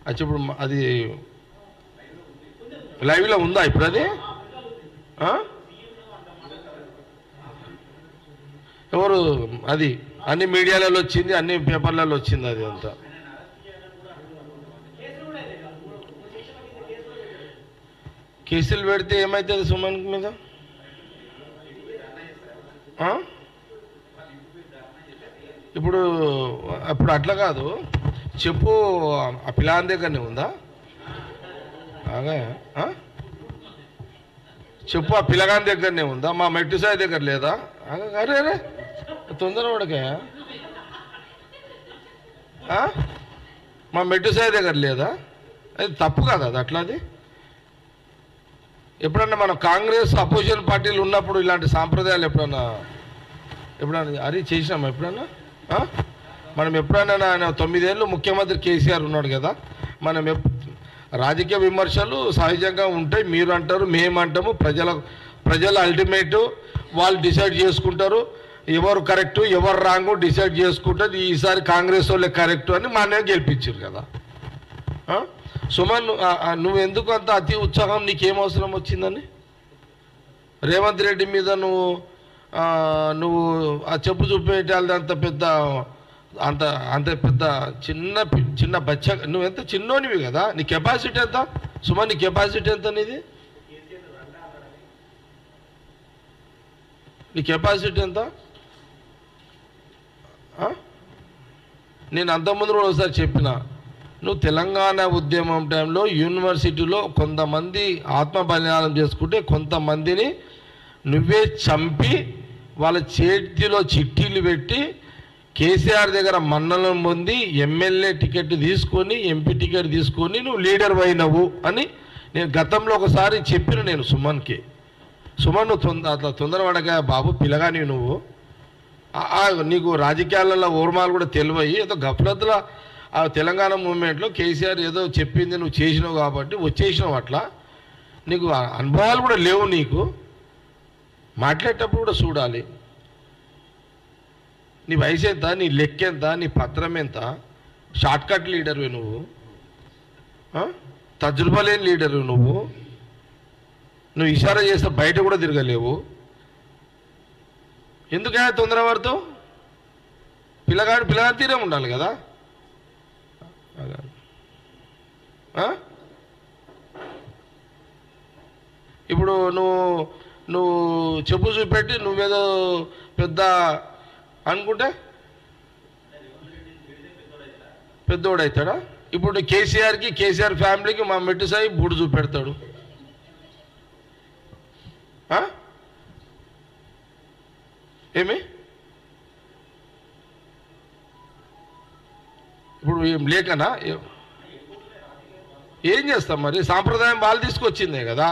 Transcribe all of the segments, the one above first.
అచ్చా ఇప్పుడు అది లైవ్లో ఉందా ఇప్పుడు అది? ఎవరు అది? అన్ని మీడియాలలో వచ్చింది, అన్ని పేపర్లలో వచ్చింది అది అంతా. కేసులు పెడితే ఏమవుతుంది సుమన్ మీద? ఇప్పుడు అప్పుడు అట్లా కాదు, చెప్పు. ఆ పిల్లాన్ దగ్గరనే ఉందా? చెప్పు, ఆ పిల్లగాని దగ్గరనే ఉందా? మా మెట్టు సాయి దగ్గర లేదా? అరే అరే తొందరపడకే. మా మెట్టు సాయి దగ్గర లేదా? అది తప్పు కాదు అది అట్లా. అది ఎప్పుడన్నా మనం కాంగ్రెస్ అపోజిషన్ పార్టీలు ఉన్నప్పుడు ఇలాంటి సాంప్రదాయాలు ఎప్పుడన్నా అది చేసినామా ఎప్పుడన్నా? మనం ఎప్పుడైనా 9 ఏళ్ళు ముఖ్యమంత్రి కేసీఆర్ ఉన్నాడు కదా, మనం రాజకీయ విమర్శలు సహజంగా ఉంటాయి. మీరు అంటారు, మేము అంటాము. ప్రజల అల్టిమేట్ వాళ్ళు డిసైడ్ చేసుకుంటారు. ఎవరు కరెక్టు ఎవరు రాంగు డిసైడ్ చేసుకుంటారు. ఈసారి కాంగ్రెస్ వాళ్ళే కరెక్టు అని మానే గెలిపించారు కదా. సుమన్, నువ్వు ఎందుకు అంత అతి ఉత్సాహం? నీకేం అవసరం వచ్చిందని? రేవంత్ రెడ్డి మీద నువ్వు ఆ చెప్పు చూపేయాలి. అంత పెద్ద చిన్న బచ్చ. నువ్వెంత చిన్నోనివి కదా. నీ కెపాసిటీ ఎంత సుమన్? నీ కెపాసిటీ ఎంత? నీ కెపాసిటీ ఎంత? నేను అంతకుముందు కూడా ఒకసారి చెప్పిన, నువ్వు తెలంగాణ ఉద్యమం టైంలో యూనివర్సిటీలో కొంతమంది ఆత్మ బలిదానం చేసుకుంటే కొంతమందిని నువ్వే చంపి వాళ్ళ చేతిలో చిట్టీలు పెట్టి కేసీఆర్ దగ్గర మన్నలను పొంది ఎమ్మెల్యే టికెట్ తీసుకొని ఎంపీ టికెట్ తీసుకొని నువ్వు లీడర్ అయినవు అని నేను గతంలో ఒకసారి చెప్పిన. నేను సుమన్కి, సుమన్ నువ్వు అట్లా తొందరపడగా బాబు, పిల్లగాని నువ్వు నీకు రాజకీయాలలో ఓర్మాలు కూడా తెలివయి ఏదో గఫలత్తులో ఆ తెలంగాణ మూవ్మెంట్లో కేసీఆర్ ఏదో చెప్పింది నువ్వు చేసినావు కాబట్టి వచ్చేసినావు. అట్లా నీకు అనుభవాలు కూడా లేవు. నీకు మాట్లాడేటప్పుడు కూడా చూడాలి. నీ వయసు ఎంత, నీ లెక్క ఎంత, నీ పత్రం ఎంత? షార్ట్కట్ లీడర్వి నువ్వు, తజ్రుబా లేని లీడరు నువ్వు ఇషారా చేస్తే బయట కూడా తిరగలేవు. ఎందుకైనా తొందరపడుతావు? పిల్లగాడు తీరే ఉండాలి కదా. ఇప్పుడు నువ్వు చెప్పు చూపెట్టి నువ్వేదో పెద్ద అనుకుంటే పెద్దోడవుతాడా? ఇప్పుడు కేసీఆర్ ఫ్యామిలీకి మా మెట్టు సాయి బూడు చూపెడతాడు. ఏమి ఇప్పుడు ఏం లేకనా? ఏం చేస్తాం మరి? సాంప్రదాయం వాళ్ళు తీసుకొచ్చిందే కదా.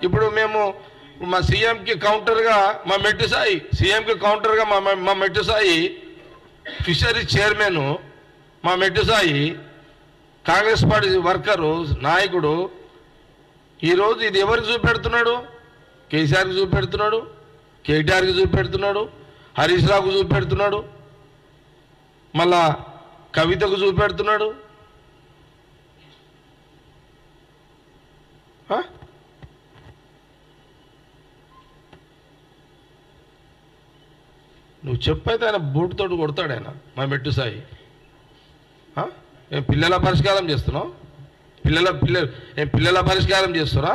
ఇప్పుడు మేము మా సీఎంకి కౌంటర్గా మా మెట్టు సాయి, సీఎంకి కౌంటర్గా మా మెట్టు సాయి ఫిషరీస్ చైర్మన్, మా మెట్టు సాయి కాంగ్రెస్ పార్టీ వర్కరు నాయకుడు. ఈరోజు ఇది ఎవరికి చూపెడుతున్నాడు? కేసీఆర్కి చూపెడుతున్నాడు, కేటీఆర్కి చూపెడుతున్నాడు, హరీష్ రావుకు చూపెడుతున్నాడు, మళ్ళా కవితకు చూపెడుతున్నాడు. నువ్వు చెప్పైతే ఆయన బూటుతోటి కొడతాడు ఆయన, మా మెట్టు సాయి. ఏం పిల్లల పరిష్కారం చేస్తున్నావు? పిల్లల పరిష్కారం చేస్తారా?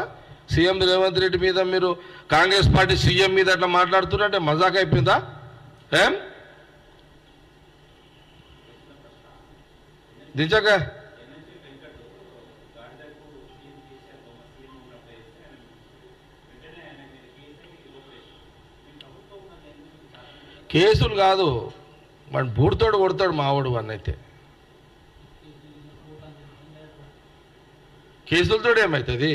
సీఎం రేవంత్ రెడ్డి మీద మీరు కాంగ్రెస్ పార్టీ సీఎం మీద అట్లా మాట్లాడుతున్నారంటే మజాక్ అయిపోయిందా? ఏం దించక కేసులు కాదు, వాడు బూడితోడు కొడతాడు మావాడు. వాడిని అయితే కేసులతో ఏమవుతుంది?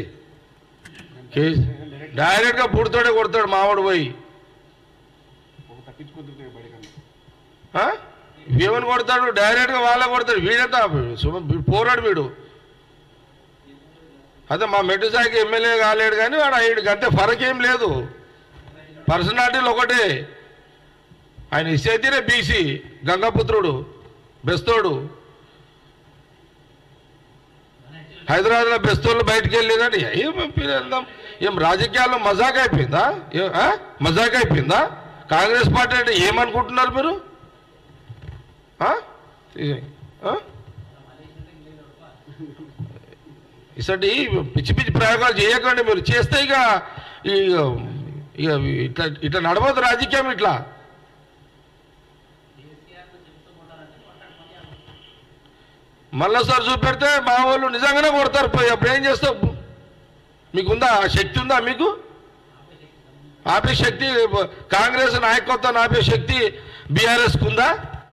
డైరెక్ట్గా బూడితోడే కొడతాడు మావాడు పోయి. ఏమని కొడతాడు? డైరెక్ట్గా వాళ్ళ కొడతాడు. వీడంతా పోరాడు వీడు. అదే మా మెట్టు సాయికి ఎమ్మెల్యే కాలేడు కానీ వాడు అయ్యాడు. అంతే, ఫరక్ ఏం లేదు. పర్సనాలిటీలు ఒకటే. ఆయన ఇసేతీనే బీసీ గంగపుత్రుడు బెస్తోడు. హైదరాబాద్లో బెస్తోళ్ళు బయటికి వెళ్ళేదని ఏం రాజకీయాల్లో మజాక్ అయిపోయిందా? మజాక్ అయిపోయిందా? కాంగ్రెస్ పార్టీ అంటే ఏమనుకుంటున్నారు మీరు? ఇసటి పిచ్చి పిచ్చి ప్రయోగాలు చేయకండి మీరు. చేస్తే ఇక ఇట్లా ఇట్లా నడవదు రాజకీయం. ఇట్లా మళ్ళీసారి చూపెడితే మా వాళ్ళు నిజంగానే కొడతారు. పోయి అప్పుడు ఏం చేస్తావు? మీకుందా ఆ శక్తి? ఉందా మీకు? ఆపే శక్తి కాంగ్రెస్ నాయకత్వాన్ని ఆపే శక్తి బీఆర్ఎస్కి ఉందా?